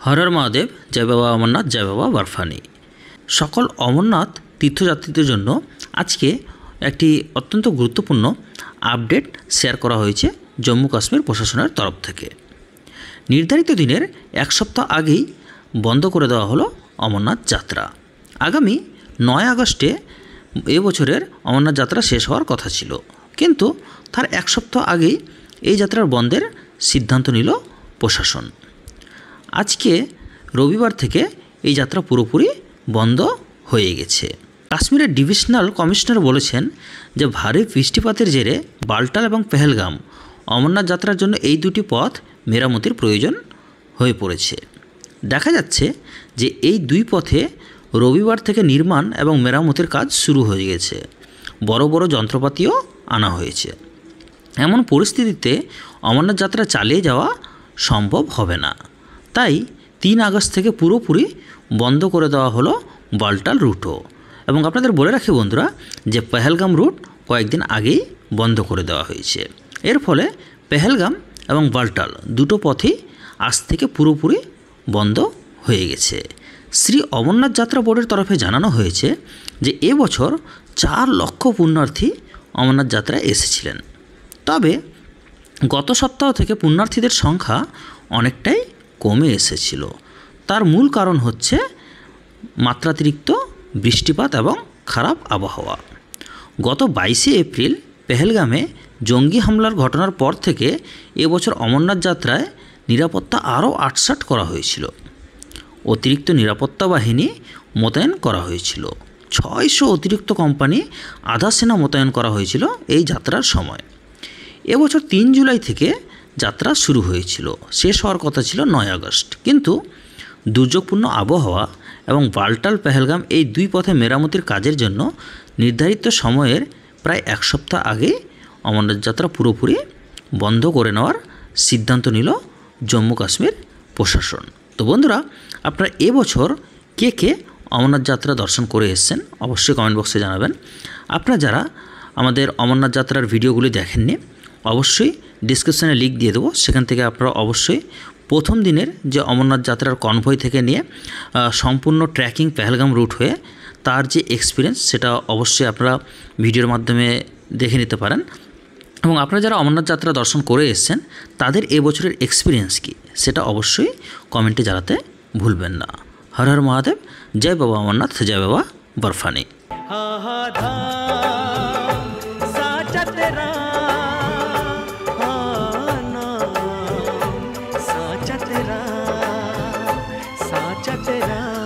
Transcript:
হর হর মহাদেব, জয় বাবা অমরনাথ, জয় বাবা বরফানি। সকল অমরনাথ তীর্থযাত্রীদের জন্য আজকে একটি অত্যন্ত গুরুত্বপূর্ণ আপডেট শেয়ার করা হয়েছে জম্মু কাশ্মীর প্রশাসনের তরফ থেকে। নির্ধারিত দিনের এক সপ্তাহ আগেই বন্ধ করে দেওয়া হলো অমরনাথ যাত্রা। আগামী 9 আগস্টে এবছরের অমরনাথ যাত্রা শেষ হওয়ার কথা ছিল, কিন্তু তার এক সপ্তাহ আগেই এই যাত্রার বন্ধের সিদ্ধান্ত নিল প্রশাসন। আজকে রবিবার থেকে এই যাত্রা পুরোপুরি বন্ধ হয়ে গেছে। কাশ্মীরের ডিভিশনাল কমিশনার বলেছেন যে ভারী বৃষ্টিপাতের জেরে বালটাল এবং পেহেলগাম অমরনাথ যাত্রার জন্য এই দুটি পথ মেরামতির প্রয়োজন হয়ে পড়েছে। দেখা যাচ্ছে যে এই দুই পথে রবিবার থেকে নির্মাণ এবং মেরামতির কাজ শুরু হয়ে গেছে। বড় বড় যন্ত্রপাতিও আনা হয়েছে। এমন পরিস্থিতিতে অমরনাথ যাত্রা চালিয়ে যাওয়া সম্ভব হবে না। তাই 3 আগস্ট থেকে পুরোপুরি বন্ধ করে দেওয়া হলো বালটাল রুটও। এবং আপনাদের বলে রাখি বন্ধুরা, যে পেহেলগাম রুট কয়েকদিন আগেই বন্ধ করে দেওয়া হয়েছে। এর ফলে পেহেলগাম এবং বালটাল দুটো পথেই আজ থেকে পুরোপুরি বন্ধ হয়ে গেছে। শ্রী অমরনাথ যাত্রা বোর্ডের তরফে জানানো হয়েছে যে এবছর 4 লক্ষ পুণ্যার্থী অমরনাথ যাত্রায় এসেছিলেন। তবে গত সপ্তাহ থেকে পুণ্যার্থীদের সংখ্যা অনেকটাই কমে এসেছিল। তার মূল কারণ হচ্ছে মাত্রাতিরিক্ত বৃষ্টিপাত এবং খারাপ আবহাওয়া। গত 22 এপ্রিল পেহেলগামে জঙ্গি হামলার ঘটনার পর থেকে এবছর অমরনাথ যাত্রায় নিরাপত্তা আরও 88 করা হয়েছিল। অতিরিক্ত নিরাপত্তা বাহিনী মোতায়েন করা হয়েছিল। 600 অতিরিক্ত কোম্পানি আধা সেনা মোতায়েন করা হয়েছিল এই যাত্রার সময়। এবছর 3 জুলাই থেকে যাত্রা শুরু হয়েছিল, শেষ হওয়ার কথা ছিল 9 আগস্ট। কিন্তু দুর্যোগপূর্ণ আবহাওয়া এবং বালটাল পেহেলগাম এই দুই পথে মেরামতির কাজের জন্য নির্ধারিত সময়ের প্রায় এক সপ্তাহ আগে অমরনাথ যাত্রা পুরোপুরি বন্ধ করে নেওয়ার সিদ্ধান্ত নিল জম্মু কাশ্মীর প্রশাসন। তো বন্ধুরা, আপনারা এবছর কে কে অমরনাথ যাত্রা দর্শন করে এসেছেন অবশ্যই কমেন্ট বক্সে জানাবেন। আপনারা যারা আমাদের অমরনাথ যাত্রার ভিডিওগুলি দেখেননি, অবশ্যই ডিসক্রিপশানে লিঙ্ক দিয়ে দেবো, সেখান থেকে আপনারা অবশ্যই প্রথম দিনের যে অমরনাথ যাত্রার কনভয় থেকে নিয়ে সম্পূর্ণ ট্র্যাকিং পেহেলগাম রুট হয়ে তার যে এক্সপিরিয়েন্স সেটা অবশ্যই আপনারা ভিডিওর মাধ্যমে দেখে নিতে পারেন। এবং আপনারা যারা অমরনাথ যাত্রা দর্শন করে এসেছেন তাদের এবছরের এক্সপিরিয়েন্স কী সেটা অবশ্যই কমেন্টে জানাতে ভুলবেন না। হর হর মহাদেব, জয় বাবা অমরনাথ, জয় বাবা বরফানি। साचा तेरा